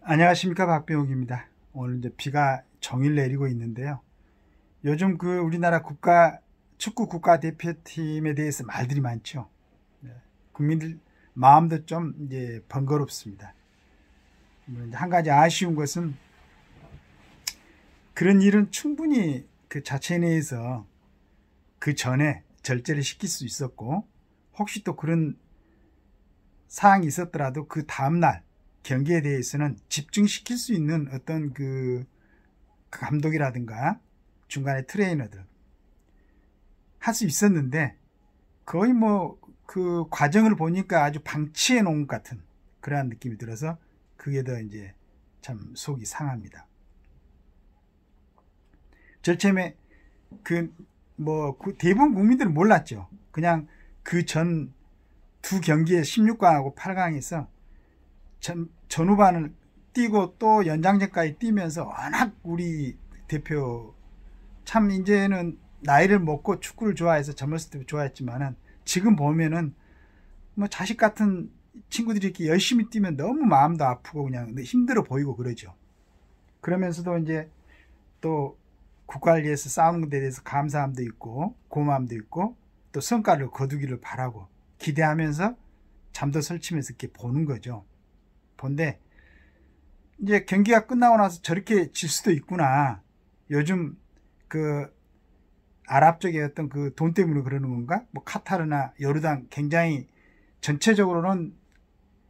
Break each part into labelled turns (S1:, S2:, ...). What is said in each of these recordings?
S1: 안녕하십니까, 박병욱입니다. 오늘 이제 비가 종일 내리고 있는데요. 요즘 우리나라 축구 국가대표팀에 대해서 말들이 많죠. 네, 국민들 마음도 좀 이제 번거롭습니다. 한 가지 아쉬운 것은 그런 일은 충분히 그 자체 내에서 그 전에 절제를 시킬 수 있었고, 혹시 또 그런 사항이 있었더라도 그 다음날 경기에 대해서는 집중시킬 수 있는 어떤 그 감독이라든가 중간에 트레이너들 할 수 있었는데, 거의 그 과정을 보니까 아주 방치해 놓은 것 같은 그러한 느낌이 들어서 그게 더 이제 참 속이 상합니다. 절체매 대부분 국민들은 몰랐죠. 그냥 그 전 두 경기에 16강하고 8강에서 전후반을 뛰고 또 연장전까지 뛰면서 워낙 우리 대표 참 이제는 나이를 먹고 축구를 좋아해서 젊었을 때 좋아했지만은 지금 보면은 자식 같은 친구들이 이렇게 열심히 뛰면 너무 마음도 아프고 그냥 힘들어 보이고 그러죠. 그러면서도 이제 또 국가를 위해서 싸우는 것에 대해서 감사함도 있고 고마움도 있고 또 성과를 거두기를 바라고 기대하면서 잠도 설치면서 이렇게 보는 거죠. 본데 이제 경기가 끝나고 나서 저렇게 질 수도 있구나. 요즘 그 아랍 쪽의 어떤 그 돈 때문에 그러는 건가? 카타르나 요르단 굉장히 전체적으로는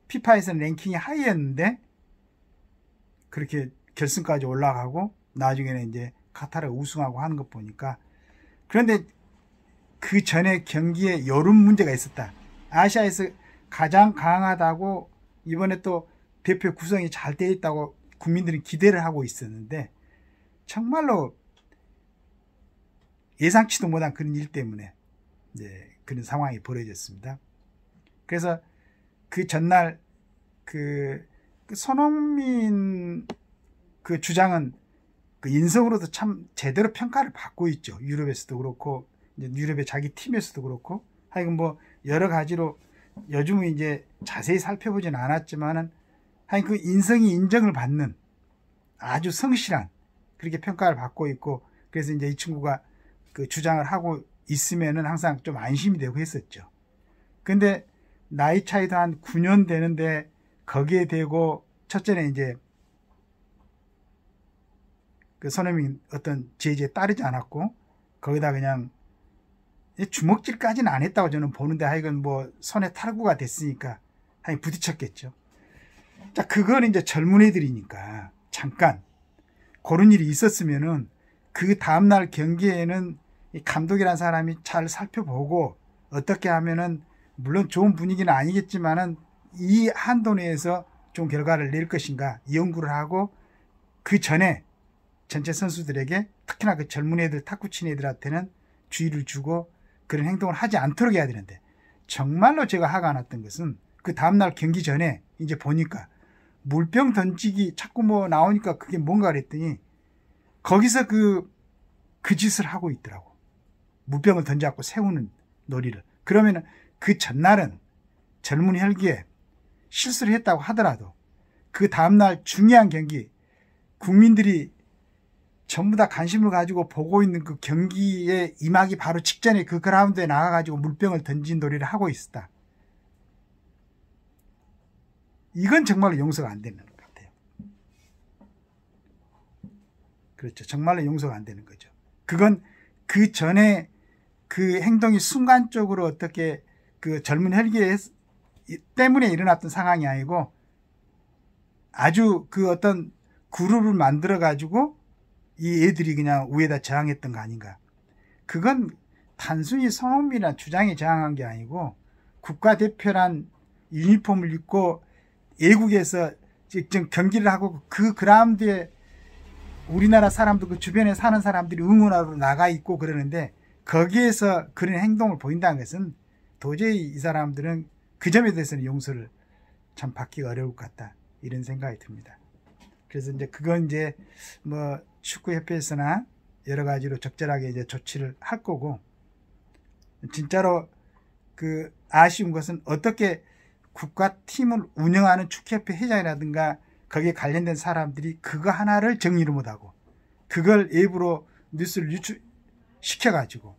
S1: 피파에서는 랭킹이 하이였는데 그렇게 결승까지 올라가고 나중에는 이제 카타르가 우승하고 하는 것 보니까, 그런데 그 전에 경기에 요런 문제가 있었다. 아시아에서 가장 강하다고 이번에 또 대표 구성이 잘 되어 있다고 국민들이 기대를 하고 있었는데 정말로 예상치도 못한 그런 일 때문에 그런 상황이 벌어졌습니다. 그래서 그 전날 그 손흥민 그 주장은 그 인성으로도 참 제대로 평가를 받고 있죠. 유럽에서도 그렇고 유럽의 자기 팀에서도 그렇고 하여간 여러 가지로 요즘은 이제 자세히 살펴보진 않았지만은 하여간 그 인성이 인정을 받는 아주 성실한 그렇게 평가를 받고 있고, 그래서 이제 이 친구가 그 주장을 하고 있으면은 항상 좀 안심이 되고 했었죠. 근데 나이 차이도 한 9년 되는데 거기에 대고 첫째는 이제 그 손흥민 어떤 제지에 따르지 않았고 거기다 그냥 주먹질까지는 안 했다고 저는 보는데 하여간 손에 탈구가 됐으니까 하여간 부딪혔겠죠. 자, 그건 이제 젊은 애들이니까 잠깐 그런 일이 있었으면은 그 다음날 경기에는 이 감독이라는 사람이 잘 살펴보고 어떻게 하면은 물론 좋은 분위기는 아니겠지만은 이 한도 내에서 좀 결과를 낼 것인가 연구를 하고 그 전에 전체 선수들에게 특히나 그 젊은 애들 탁구 치는 애들한테는 주의를 주고 그런 행동을 하지 않도록 해야 되는데, 정말로 제가 화가 났던 것은 그 다음날 경기 전에 이제 보니까 물병 던지기 자꾸 나오니까 그게 뭔가 그랬더니 거기서 그 짓을 하고 있더라고. 물병을 던져갖고 세우는 놀이를. 그러면은 그 전날은 젊은 혈기에 실수를 했다고 하더라도 그 다음날 중요한 경기 국민들이 전부 다 관심을 가지고 보고 있는 그 경기에 임하기 바로 직전에 그 그라운드에 나가가지고 물병을 던진 놀이를 하고 있었다. 이건 정말로 용서가 안 되는 것 같아요. 그렇죠. 정말로 용서가 안 되는 거죠. 그건 그 전에 그 행동이 순간적으로 어떻게 그 젊은 혈기 때문에 일어났던 상황이 아니고 아주 그 어떤 그룹을 만들어 가지고 이 애들이 그냥 위에다 저항했던 거 아닌가. 그건 단순히 손흥민이란 주장이 저항한 게 아니고 국가대표란 유니폼을 입고 외국에서 직접 경기를 하고 그 그라운드에 우리나라 사람도 그 주변에 사는 사람들이 응원하러 나가 있고 그러는데 거기에서 그런 행동을 보인다는 것은 도저히 이 사람들은 그 점에 대해서는 용서를 참 받기가 어려울 것 같다, 이런 생각이 듭니다. 그래서 이제 그건 이제 축구협회에서나 여러 가지로 적절하게 이제 조치를 할 거고, 진짜로 그 아쉬운 것은 어떻게 국가팀을 운영하는 축구협회 회장이라든가 거기에 관련된 사람들이 그거 하나를 정리를 못하고 그걸 일부러 뉴스를 유출시켜가지고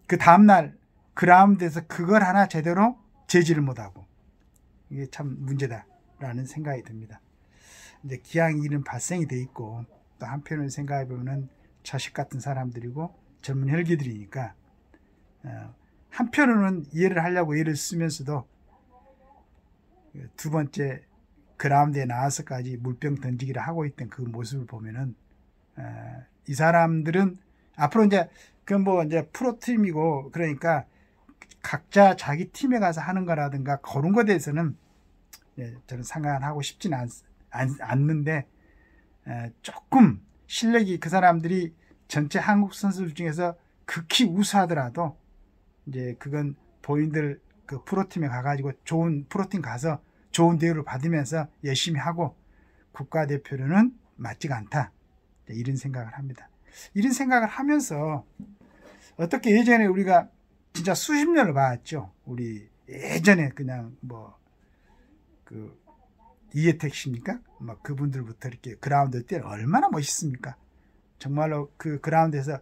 S1: 그 다음날 그라운드에서 그걸 하나 제대로 제지를 못하고 이게 참 문제다라는 생각이 듭니다. 이제 기왕 일은 발생이 돼 있고 또 한편으로 생각해 보면은 자식 같은 사람들이고 젊은 혈기들이니까 한편으로는 이해를 하려고 애를 쓰면서도 두 번째 그라운드에 나와서까지 물병 던지기를 하고 있던 그 모습을 보면은 이 사람들은 앞으로 이제 그 뭐 이제 프로팀이고 그러니까 각자 자기 팀에 가서 하는 거라든가 그런 거에 대해서는 저는 상관하고 싶지는 않는데 조금 실력이 그 사람들이 전체 한국 선수들 중에서 극히 우수하더라도 이제 그건 본인들 그 프로팀에 가가지고 좋은 프로팀 가서 좋은 대우를 받으면서 열심히 하고 국가대표로는 맞지가 않다. 이런 생각을 합니다. 이런 생각을 하면서 어떻게 예전에 우리가 진짜 수십 년을 봐왔죠. 우리 예전에 그냥 뭐 그 이혜택 씨입니까? 막 그분들부터 이렇게 그라운드 때 얼마나 멋있습니까? 정말로 그 그라운드에서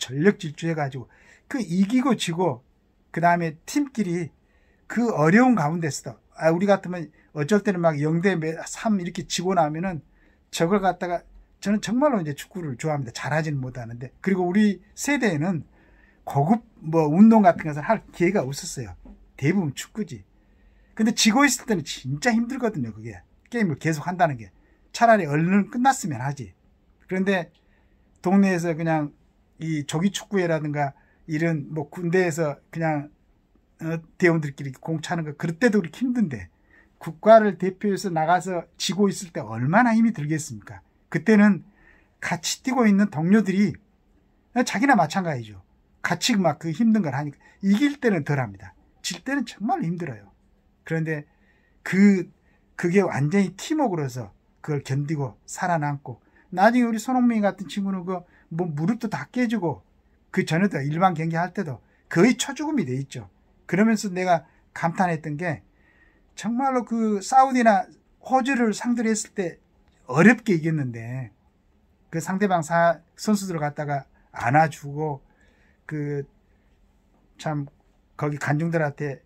S1: 전력 질주해가지고 그 이기고 지고 그 다음에 팀끼리 그 어려운 가운데서도 우리 같으면 어쩔 때는 막 0대 3 이렇게 지고 나면은 저걸 갖다가 저는 정말로 이제 축구를 좋아합니다. 잘하지는 못하는데 그리고 우리 세대에는 고급 뭐 운동 같은 것을 할 기회가 없었어요. 대부분 축구지. 근데 지고 있을 때는 진짜 힘들거든요. 그게 게임을 계속 한다는 게 차라리 얼른 끝났으면 하지. 그런데 동네에서 그냥 이 조기 축구회라든가 이런 뭐 군대에서 그냥 대원들끼리 공 차는 거 그럴 때도 그렇게 힘든데 국가를 대표해서 나가서 지고 있을 때 얼마나 힘이 들겠습니까? 그때는 같이 뛰고 있는 동료들이 자기나 마찬가지죠. 같이 막 그 힘든 걸 하니까 이길 때는 덜합니다. 질 때는 정말 힘들어요. 그런데 그게 완전히 팀워크로서 그걸 견디고 살아남고 나중에 우리 손흥민 같은 친구는 그 뭐 무릎도 다 깨지고 그 전에도 일반 경기 할 때도 거의 초죽음이 돼 있죠. 그러면서 내가 감탄했던 게 정말로 그 사우디나 호주를 상대로 했을 때 어렵게 이겼는데 그 상대방 선수들을 갖다가 안아주고 그 참 거기 관중들한테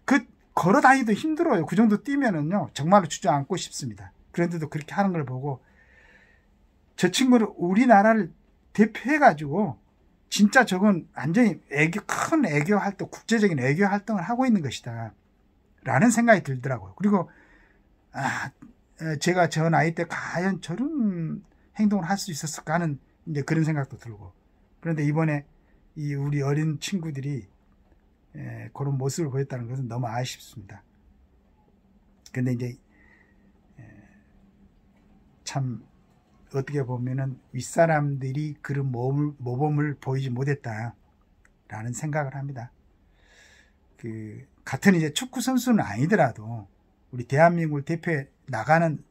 S1: 그 걸어 다니도 힘들어요. 그 정도 뛰면은요 정말로 주저앉고 싶습니다. 그런데도 그렇게 하는 걸 보고 저 친구를 우리나라를 대표해가지고 진짜 저건 완전히 큰 애교 활동, 국제적인 애교 활동을 하고 있는 것이다 라는 생각이 들더라고요. 그리고 제가 저 나이 때 과연 저런 행동을 할 수 있었을까 하는 이제 그런 생각도 들고 그런데 이번에 이 우리 어린 친구들이 그런 모습을 보였다는 것은 너무 아쉽습니다. 근데 이제 참 어떻게 보면은 윗사람들이 그런 모범을 보이지 못했다라는 생각을 합니다. 그 같은 이제 축구 선수는 아니더라도 우리 대한민국을 대표해 나가는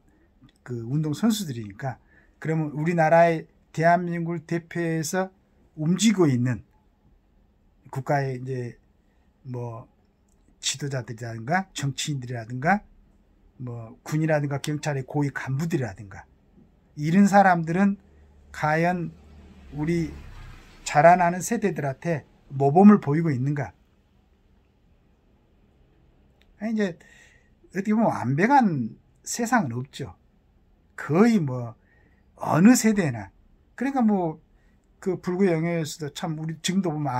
S1: 그 운동 선수들이니까 그러면 우리나라의 대한민국을 대표해서 움직이고 있는 국가의 이제 뭐 지도자들이라든가 정치인들이라든가 뭐 군이라든가 경찰의 고위 간부들이라든가 이런 사람들은 과연 우리 자라나는 세대들한테 모범을 보이고 있는가? 이제 어떻게 보면 완벽한 세상은 없죠. 거의 뭐 어느 세대나 그러니까 뭐 그 불교 영역에서도 참 우리 지금도 보면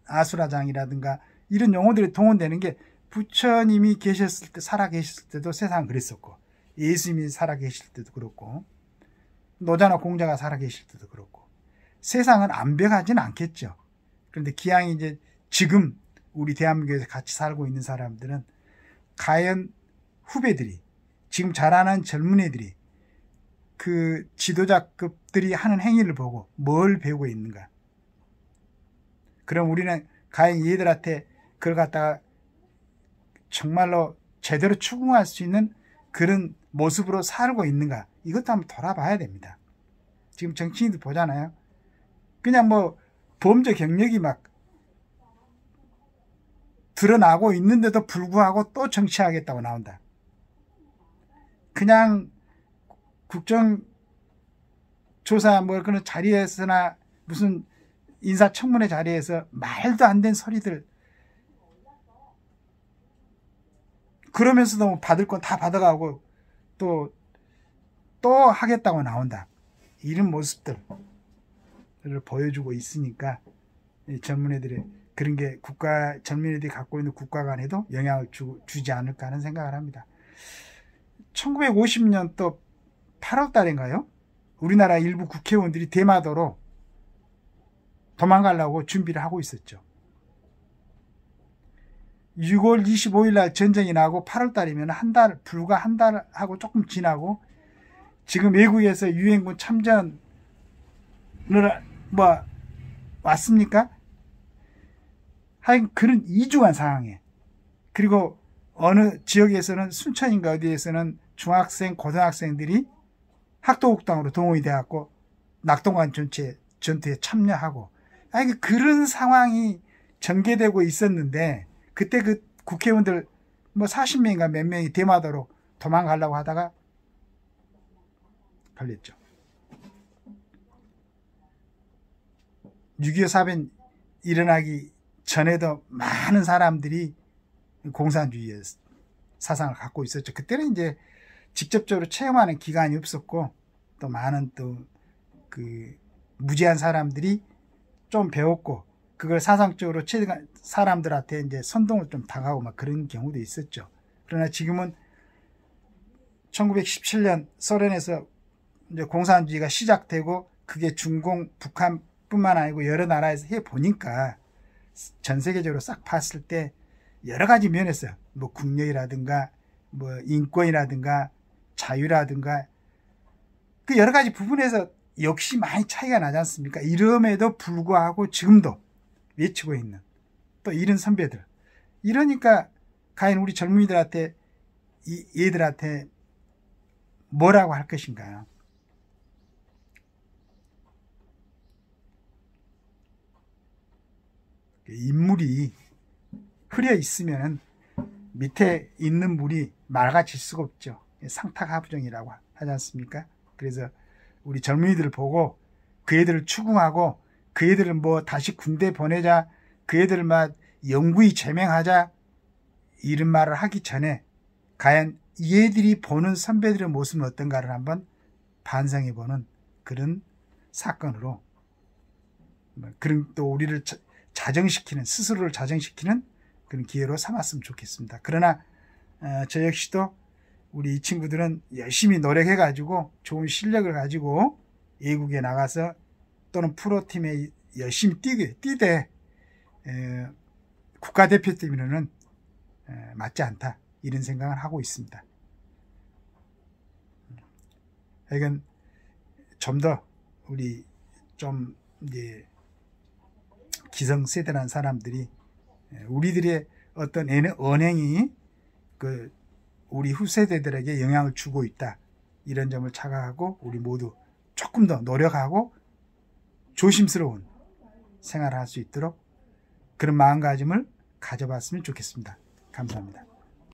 S1: 아수라장이라든가 이런 용어들이 동원되는 게 부처님이 계셨을 때 살아 계셨을 때도 세상은 그랬었고 예수님이 살아 계실 때도 그렇고 노자나 공자가 살아 계실 때도 그렇고 세상은 완벽하지는 않겠죠. 그런데 기왕이 이제 지금 우리 대한민국에서 같이 살고 있는 사람들은 과연 후배들이 지금 자라는 젊은이들이 그 지도자급들이 하는 행위를 보고 뭘 배우고 있는가. 그럼 우리는 과연 얘들한테 그걸 갖다가 정말로 제대로 추궁할 수 있는 그런 모습으로 살고 있는가. 이것도 한번 돌아봐야 됩니다. 지금 정치인들 보잖아요. 그냥 뭐 범죄 경력이 막 드러나고 있는데도 불구하고 또 정치하겠다고 나온다. 그냥 국정조사 그런 자리에서나 무슨 인사청문회 자리에서 말도 안 된 소리들, 그러면서도 받을 건 다 받아가고 또 하겠다고 나온다. 이런 모습들을 보여주고 있으니까 젊은이들의 그런 게 젊은이들이 갖고 있는 국가 간에도 영향을 주지 않을까 하는 생각을 합니다. 1950년 또 8월 달인가요? 우리나라 일부 국회의원들이 대마도로 도망가려고 준비를 하고 있었죠. 6월 25일 날 전쟁이 나고 8월 달이면 불과 한 달하고 조금 지나고 지금 외국에서 유엔군 참전을 왔습니까? 하여간 그런 이중한 상황에, 그리고 어느 지역에서는 순천인가 어디에서는 중학생, 고등학생들이 학도국당으로 동원이 돼갖고 낙동강 전투에 참여하고, 그런 상황이 전개되고 있었는데 그때 그 국회의원들 40명인가 몇 명이 대마도로 도망가려고 하다가 걸렸죠. 6.25 사변 일어나기 전에도 많은 사람들이 공산주의의 사상을 갖고 있었죠. 그때는 이제 직접적으로 체험하는 기간이 없었고 또 많은 무지한 사람들이 좀 배웠고 그걸 사상적으로 사람들한테 이제 선동을 좀 당하고 그런 경우도 있었죠. 그러나 지금은 1917년 소련에서 이제 공산주의가 시작되고 그게 중공, 북한뿐만 아니고 여러 나라에서 해 보니까 전 세계적으로 싹 봤을 때 여러 가지 면에서 국력이라든가 인권이라든가 자유라든가 그 여러 가지 부분에서 역시 많이 차이가 나지 않습니까? 이름에도 불구하고 지금도 외치고 있는 또 이런 선배들, 이러니까 과연 우리 젊은이들한테 얘들한테 뭐라고 할 것인가요? 인물이 흐려 있으면 밑에 있는 물이 맑아질 수가 없죠. 상탁하부정이라고 하지 않습니까? 그래서 우리 젊은이들을 보고 그 애들을 추궁하고 그 애들을 다시 군대 보내자, 그 애들을 영구히 제명하자 이런 말을 하기 전에 과연 이 애들이 보는 선배들의 모습은 어떤가를 한번 반성해보는 그런 사건으로, 그런 또 우리를 스스로를 자정시키는 그런 기회로 삼았으면 좋겠습니다. 그러나 저 역시도 우리 이 친구들은 열심히 노력해가지고 좋은 실력을 가지고 외국에 나가서 또는 프로팀에 열심히 뛰되 국가대표팀에는 맞지 않다, 이런 생각을 하고 있습니다. 하여간 좀 더 우리 좀 이제 기성세대라는 사람들이 우리들의 어떤 언행이 우리 후세대들에게 영향을 주고 있다, 이런 점을 자각하고 우리 모두 조금 더 노력하고 조심스러운 생활을 할 수 있도록 그런 마음가짐을 가져봤으면 좋겠습니다. 감사합니다.